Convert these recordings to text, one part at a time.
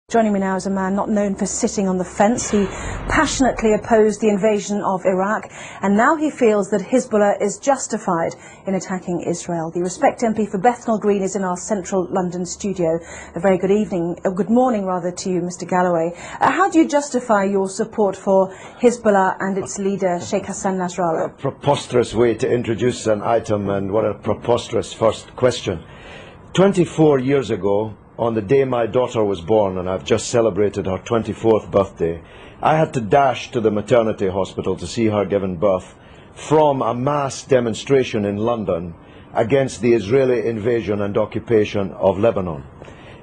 Joining me now is a man not known for sitting on the fence. He passionately opposed the invasion of Iraq, and now he feels that Hezbollah is justified in attacking Israel. The Respect MP for Bethnal Green is in our central London studio. A very good evening, good morning rather, to you, Mr. Gallaway. How do you justify your support for Hezbollah and its leader, Sheikh Hassan Nasrallah? A preposterous way to introduce an item, and what a preposterous first question. 24 years ago, on the day my daughter was born, and I've just celebrated her 24th birthday, I had to dash to the maternity hospital to see her given birth from a mass demonstration in London against the Israeli invasion and occupation of Lebanon.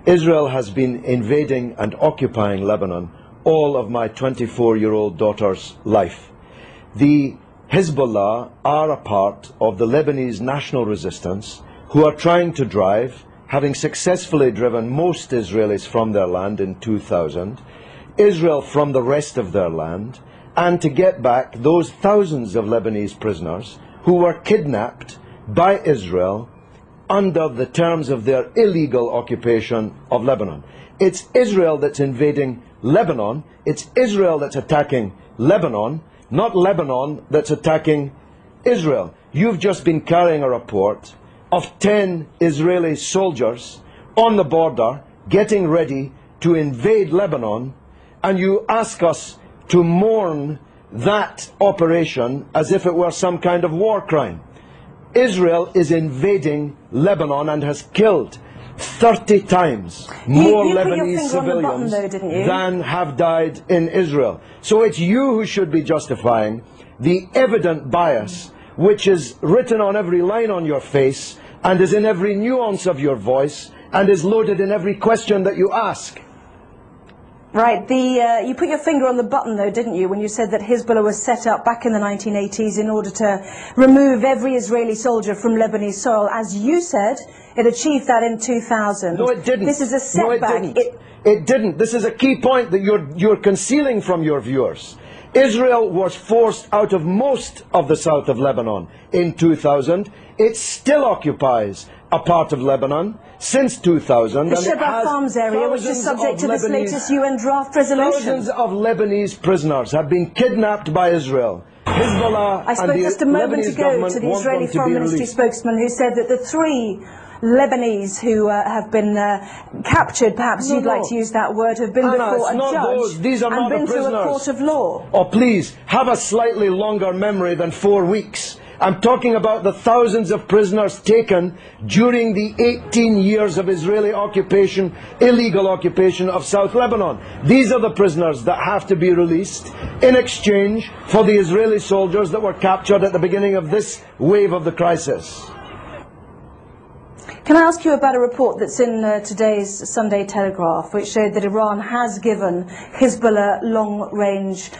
Israel has been invading and occupying Lebanon all of my 24-year-old daughter's life. The Hezbollah are a part of the Lebanese national resistance who are trying to drive, having successfully driven most Israelis from their land in 2000, Israel from the rest of their land, and to get back those thousands of Lebanese prisoners who were kidnapped by Israel under the terms of their illegal occupation of Lebanon. It's Israel that's invading Lebanon, it's Israel that's attacking Lebanon, not Lebanon that's attacking Israel. You've just been carrying a report of 10 Israeli soldiers on the border getting ready to invade Lebanon, and you ask us to mourn that operation as if it were some kind of war crime. Israel is invading Lebanon and has killed 30 times more Lebanese civilians than have died in Israel. So it's you who should be justifying the evident bias which is written on every line on your face and is in every nuance of your voice and is loaded in every question that you ask. Right, you put your finger on the button though, didn't you, when you said that Hezbollah was set up back in the 1980s in order to remove every Israeli soldier from Lebanese soil. As you said, it achieved that in 2000. No, it didn't. This is a setback. No, it didn't. It didn't. This is a key point that you're concealing from your viewers. Israel was forced out of most of the south of Lebanon in 2000. It still occupies a part of Lebanon since 2000. The Shebaa Farms area, which is subject to this latest UN draft resolution. Thousands of Lebanese prisoners have been kidnapped by Israel. Hezbollah I spoke just a moment ago to the Israeli Foreign Ministry spokesman who said that the 3 Lebanese who have been captured, perhaps you'd like to use that word, have been before a judge and been through a court of law. Oh, please, have a slightly longer memory than 4 weeks. I'm talking about the thousands of prisoners taken during the 18 years of Israeli occupation, illegal occupation of South Lebanon. These are the prisoners that have to be released in exchange for the Israeli soldiers that were captured at the beginning of this wave of the crisis. Can I ask you about a report that's in today's Sunday Telegraph, which showed that Iran has given Hezbollah long-range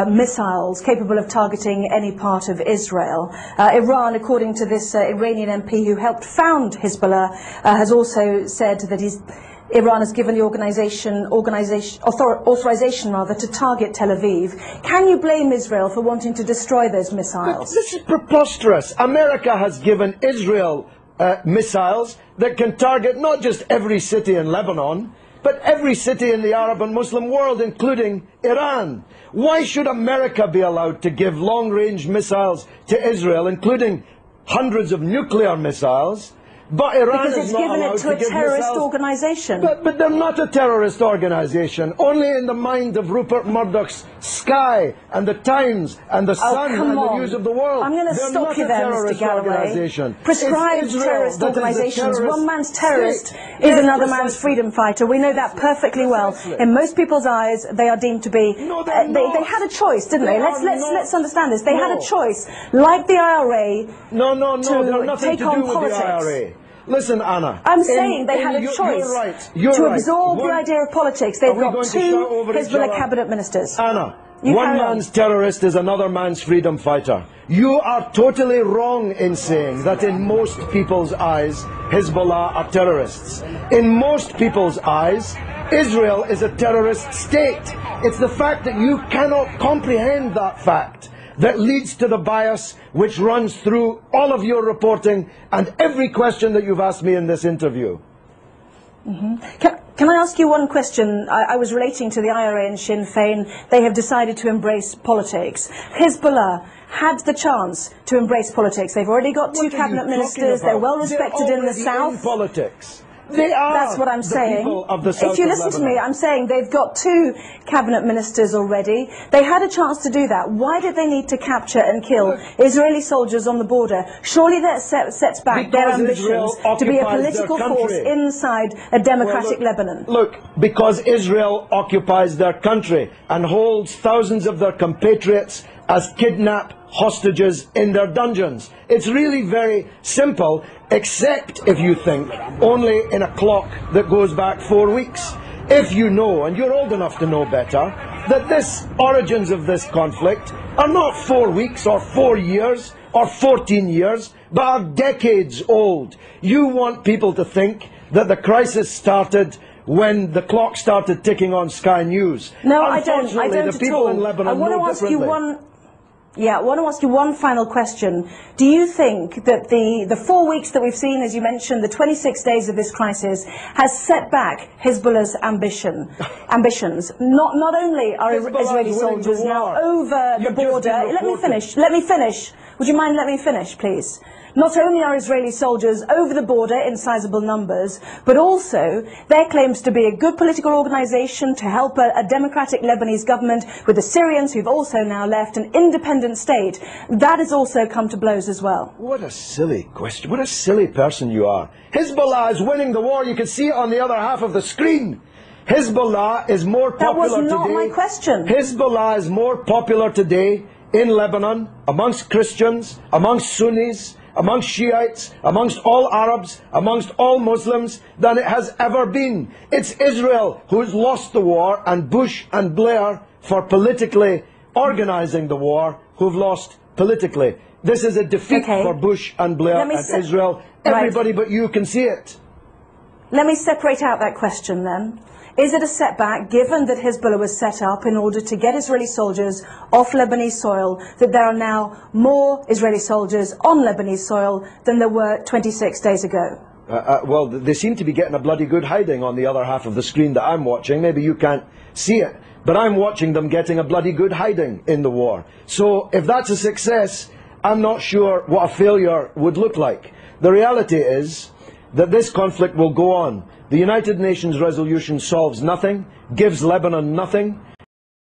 missiles capable of targeting any part of Israel. Iran, according to this Iranian MP who helped found Hezbollah, has also said that Iran has given the authorization to target Tel Aviv. Can you blame Israel for wanting to destroy those missiles? This is preposterous. America has given Israel missiles that can target not just every city in Lebanon, but every city in the Arab and Muslim world, including Iran. Why should America be allowed to give long-range missiles to Israel, including hundreds of nuclear missiles, but Iran is not allowed to give missiles? Because it's given it to a terrorist organization. But they're not a terrorist organization. Only in the mind of Rupert Murdoch's Sky and the Times and the Sun and the News of the World. I'm going to stop you there, Mr. Gallaway. Prescribed terrorist organizations. One man's terrorist is another man's freedom fighter. We know that perfectly well. In most people's eyes, they are deemed to be. They had a choice, didn't they? Let's understand this. They had a choice, like the IRA, to take on politics. Listen, Anna. I'm saying they had a choice to absorb the idea of politics. They've got 2 Hezbollah cabinet ministers. Anna, one man's terrorist is another man's freedom fighter. You are totally wrong in saying that in most people's eyes, Hezbollah are terrorists. In most people's eyes, Israel is a terrorist state. It's the fact that you cannot comprehend that fact that leads to the bias which runs through all of your reporting and every question that you've asked me in this interview. Can Can I ask you one question? I was relating to the IRA and Sinn Féin. They have decided to embrace politics. Hezbollah had the chance to embrace politics. They've already got two cabinet ministers. They're well respected in the south. In politics. They are. That's what I'm saying. Of the south if you listen to me, I'm saying they've got two cabinet ministers already. They had a chance to do that. Why did they need to capture and kill Israeli soldiers on the border? Surely that sets back their ambitions to be a political force inside a democratic Lebanon. Look, because Israel occupies their country and holds thousands of their compatriots as kidnapped hostages in their dungeons. It's really very simple, except if you think only in a clock that goes back 4 weeks. If you know, and you're old enough to know better, that this origins of this conflict are not 4 weeks or 4 years or 14 years, but are decades old. You want people to think that the crisis started when the clock started ticking on Sky News. No, I don't the people in Lebanon I want to ask you one final question. Do you think that the 4 weeks that we've seen, as you mentioned, the 26 days of this crisis, has set back Hezbollah's ambitions? Not only are Israeli soldiers now over the border. Let me finish. Would you mind letting me finish, please? Not only are Israeli soldiers over the border in sizable numbers, but also there claims to be a good political organisation to help a democratic Lebanese government with the Syrians who've also now left an independent state. That has also come to blows as well. What a silly question. What a silly person you are. Hezbollah is winning the war. You can see it on the other half of the screen. Hezbollah is more popular today. That was not my question. Hezbollah is more popular today in Lebanon, amongst Christians, amongst Sunnis, amongst Shiites, amongst all Arabs, amongst all Muslims, than it has ever been. It's Israel who's lost the war, and Bush and Blair, for politically organising the war, who've lost politically. This is a defeat for Bush and Blair and Israel. Everybody but you can see it. Let me separate out that question then. Is it a setback, given that Hezbollah was set up in order to get Israeli soldiers off Lebanese soil, that there are now more Israeli soldiers on Lebanese soil than there were 26 days ago? Well, they seem to be getting a bloody good hiding on the other half of the screen that I'm watching. Maybe you can't see it, but I'm watching them getting a bloody good hiding in the war. So if that's a success, I'm not sure what a failure would look like. The reality is that this conflict will go on. The United Nations resolution solves nothing, gives Lebanon nothing.